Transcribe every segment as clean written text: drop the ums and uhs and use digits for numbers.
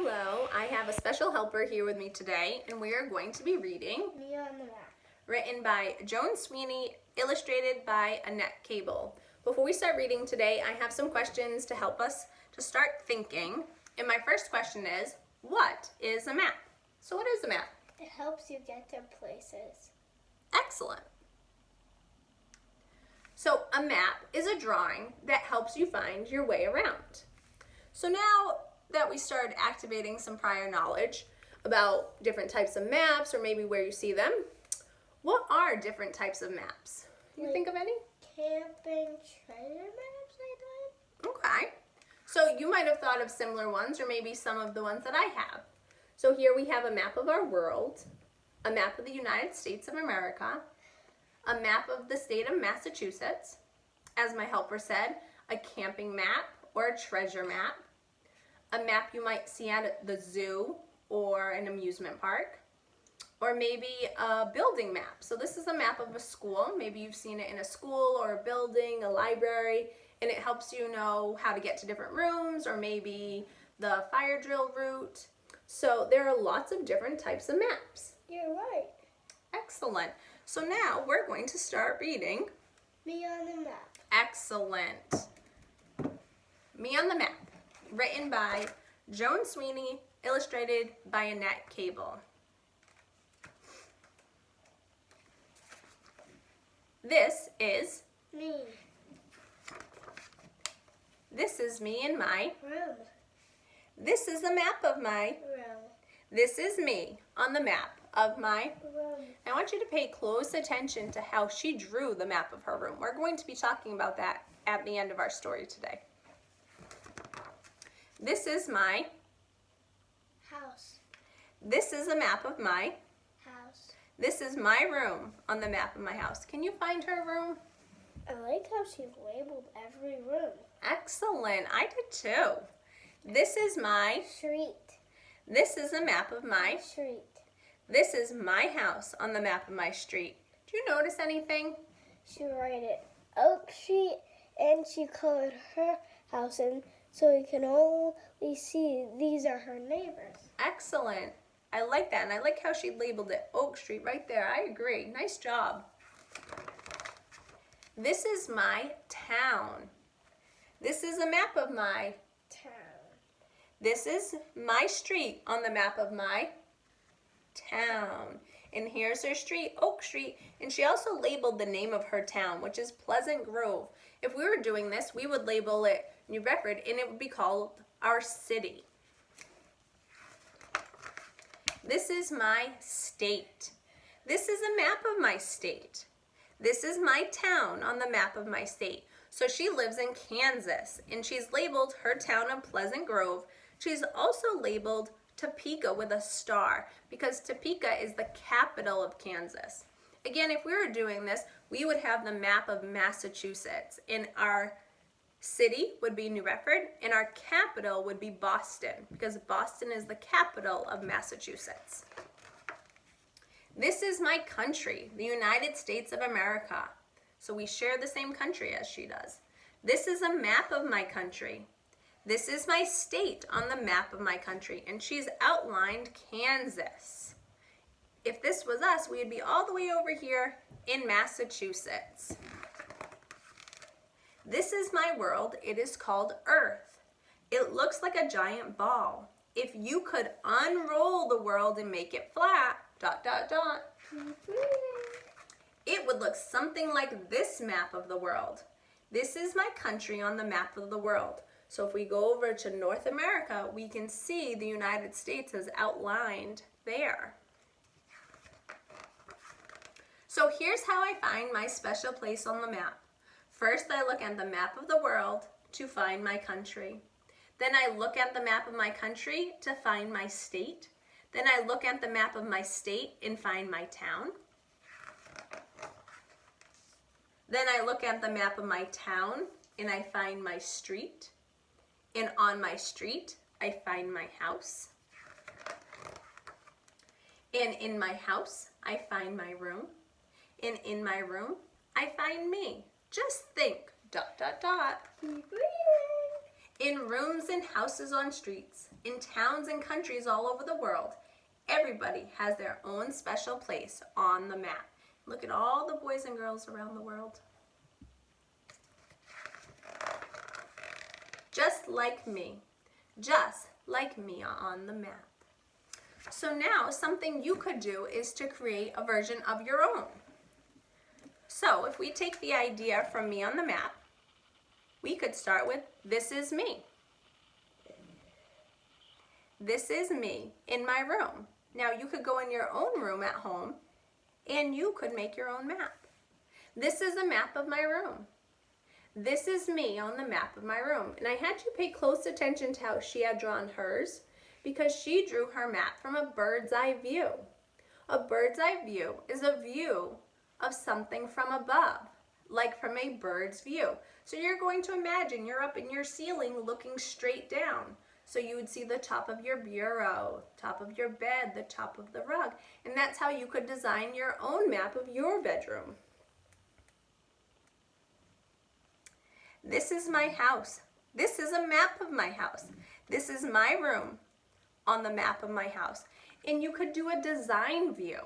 Hello, I have a special helper here with me today, and we are going to be reading Me on the Map. Written by Joan Sweeney, illustrated by Annette Cable. Before we start reading today, I have some questions to help us to start thinking. And my first question is, what is a map? So what is a map? It helps you get to places. Excellent. So a map is a drawing that helps you find your way around. So now that we started activating some prior knowledge about different types of maps or maybe where you see them, what are different types of maps? You think of any? Camping treasure maps, I thought. Okay. So you might have thought of similar ones or maybe some of the ones that I have. So here we have a map of our world, a map of the United States of America, a map of the state of Massachusetts, as my helper said, a camping map or a treasure map, a map you might see at the zoo or an amusement park, or maybe a building map. So this is a map of a school. Maybe you've seen it in a school or a building, a library, and it helps you know how to get to different rooms or maybe the fire drill route. So there are lots of different types of maps. You're right. Excellent. So now we're going to start reading Me on the Map. Excellent. Me on the Map, written by Joan Sweeney, illustrated by Annette Cable. This is Me. This is me in my Room. This is the map of my Room. This is me on the map of my Room. I want you to pay close attention to how she drew the map of her room. We're going to be talking about that at the end of our story today. This is my House. This is a map of my House. This is my room on the map of my house. Can you find her room? I like how she labeled every room. Excellent. I did too. This is my Street. This is a map of my Street. This is my house on the map of my street. Do you notice anything? She wrote it Oak Street, and she colored her house in so you can only see these are her neighbors. Excellent. I like that, and I like how she labeled it Oak Street right there. I agree. Nice job. This is my town. This is a map of my Town. This is my street on the map of my town. And here's her street, Oak Street. And she also labeled the name of her town, which is Pleasant Grove. If we were doing this, we would label it New Bedford, and it would be called our city. This is my state. This is a map of my state. This is my town on the map of my state. So she lives in Kansas, and she's labeled her town of Pleasant Grove. She's also labeled Topeka with a star because Topeka is the capital of Kansas. Again, if we were doing this, we would have the map of Massachusetts, and our city would be New Bedford, and our capital would be Boston because Boston is the capital of Massachusetts. This is my country, the United States of America. So we share the same country as she does. This is a map of my country. This is my state on the map of my country, and she's outlined Kansas. If this was us, we'd be all the way over here in Massachusetts. This is my world. It is called Earth. It looks like a giant ball. If you could unroll the world and make it flat, ... it would look something like this map of the world. This is my country on the map of the world. So if we go over to North America, we can see the United States is outlined there. So here's how I find my special place on the map. First, I look at the map of the world to find my country. Then I look at the map of my country to find my state. Then I look at the map of my state and find my town. Then I look at the map of my town and I find my street. And on my street, I find my house. And in my house, I find my room. And in my room, I find me. Just think, ... In rooms and houses on streets, in towns and countries all over the world, everybody has their own special place on the map. Look at all the boys and girls around the world. Just like me on the map. So now something you could do is to create a version of your own. So if we take the idea from me on the map, we could start with, this is me. This is me in my room. Now you could go in your own room at home and you could make your own map. This is a map of my room. This is me on the map of my room. And I had you pay close attention to how she had drawn hers because she drew her map from a bird's eye view. A bird's eye view is a view of something from above, like from a bird's view. So you're going to imagine you're up in your ceiling looking straight down. So you would see the top of your bureau, top of your bed, the top of the rug. And that's how you could design your own map of your bedroom. This is my house. This is a map of my house. This is my room on the map of my house. And you could do a design view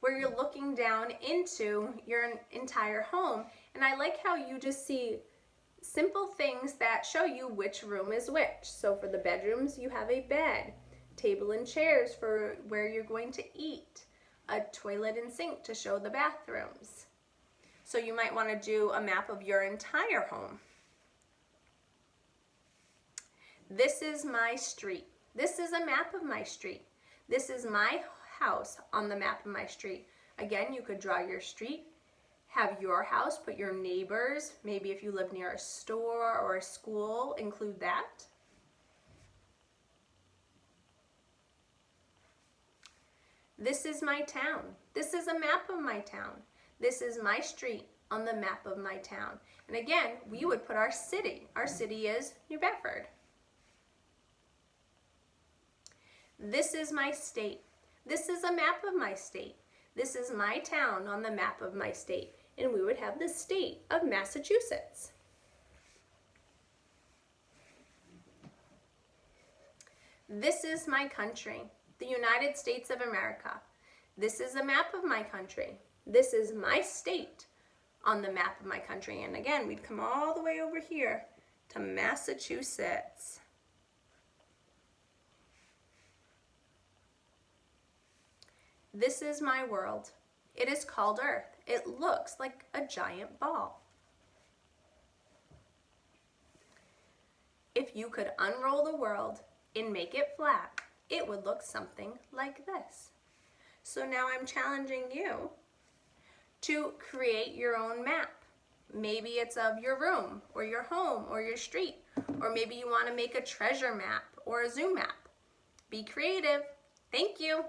where you're looking down into your entire home. And I like how you just see simple things that show you which room is which. So for the bedrooms, you have a bed, table and chairs for where you're going to eat, a toilet and sink to show the bathrooms. So you might want to do a map of your entire home. This is my street. This is a map of my street. This is my house on the map of my street. Again, you could draw your street, have your house, put your neighbors, maybe if you live near a store or a school, include that. This is my town. This is a map of my town. This is my street on the map of my town. And again, we would put our city. Our city is New Bedford. This is my state. This is a map of my state. This is my town on the map of my state. And we would have the state of Massachusetts. This is my country, the United States of America. This is a map of my country. This is my state on the map of my country. And again, we'd come all the way over here to Massachusetts. This is my world. It is called Earth. It looks like a giant ball. If you could unroll the world and make it flat, it would look something like this. So now I'm challenging you to create your own map. Maybe it's of your room or your home or your street, or maybe you want to make a treasure map or a zoo map. Be creative. Thank you.